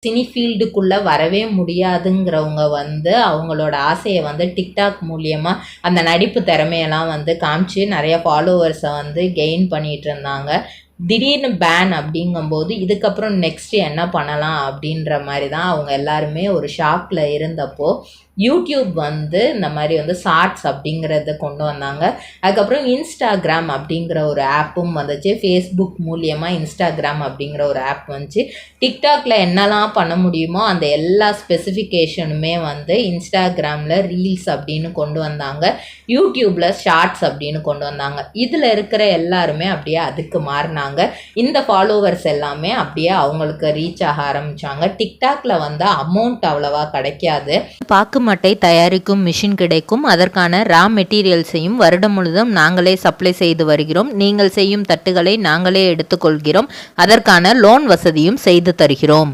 Cine ஃபீல்டுக்குள்ளே வரவே முடியாதுங்கிறவங்க வந்து அவங்களோட ஆசையை வந்து டிக்டாக் மூலியமாக அந்த நடிப்பு திறமையெல்லாம் வந்து காமிச்சு நிறைய ஃபாலோவர்ஸை வந்து கெயின் பண்ணிகிட்டு இருந்தாங்க. திடீர்னு பேன் அப்படிங்கும்போது இதுக்கப்புறம் நெக்ஸ்ட்டு என்ன பண்ணலாம் அப்படின்ற மாதிரி தான் அவங்க எல்லாருமே ஒரு ஷாக்கில் இருந்தப்போ யூடியூப் வந்து இந்த மாதிரி வந்து ஷார்ட்ஸ் அப்படிங்கிறத கொண்டு வந்தாங்க. அதுக்கப்புறம் இன்ஸ்டாகிராம் அப்படிங்கிற ஒரு ஆப்பும் வந்துச்சு. ஃபேஸ்புக் மூலியமாக இன்ஸ்டாகிராம் அப்படிங்கிற ஒரு ஆப் வந்துச்சு. டிக்டாக்ல என்னெல்லாம் பண்ண முடியுமோ அந்த எல்லா ஸ்பெசிஃபிகேஷனுமே வந்து இன்ஸ்டாகிராமில் ரீல்ஸ் அப்படின்னு கொண்டு வந்தாங்க. யூடியூப்பில் ஷார்ட்ஸ் அப்படின்னு கொண்டு வந்தாங்க. இதில் இருக்கிற எல்லாருமே அப்படியே அதுக்கு மாறினாங்க. இந்த ஃபாலோவர்ஸ் எல்லாமே அப்படியே அவங்களுக்கு ரீச் ஆக ஆரம்பித்தாங்க. டிக்டாக்ல வந்து அமௌண்ட் அவ்வளவா கிடைக்காது. பாக்கு மட்டை தயாரிக்கும் மிஷின் கிடைக்கும். அதற்கான ரா மெட்டீரியல்ஸையும் வருடம் முழுதும் நாங்களே சப்ளை செய்து வருகிறோம். நீங்கள் செய்யும் தட்டுகளை நாங்களே எடுத்துக்கொள்கிறோம். அதற்கான லோன் வசதியும் செய்து தருகிறோம்.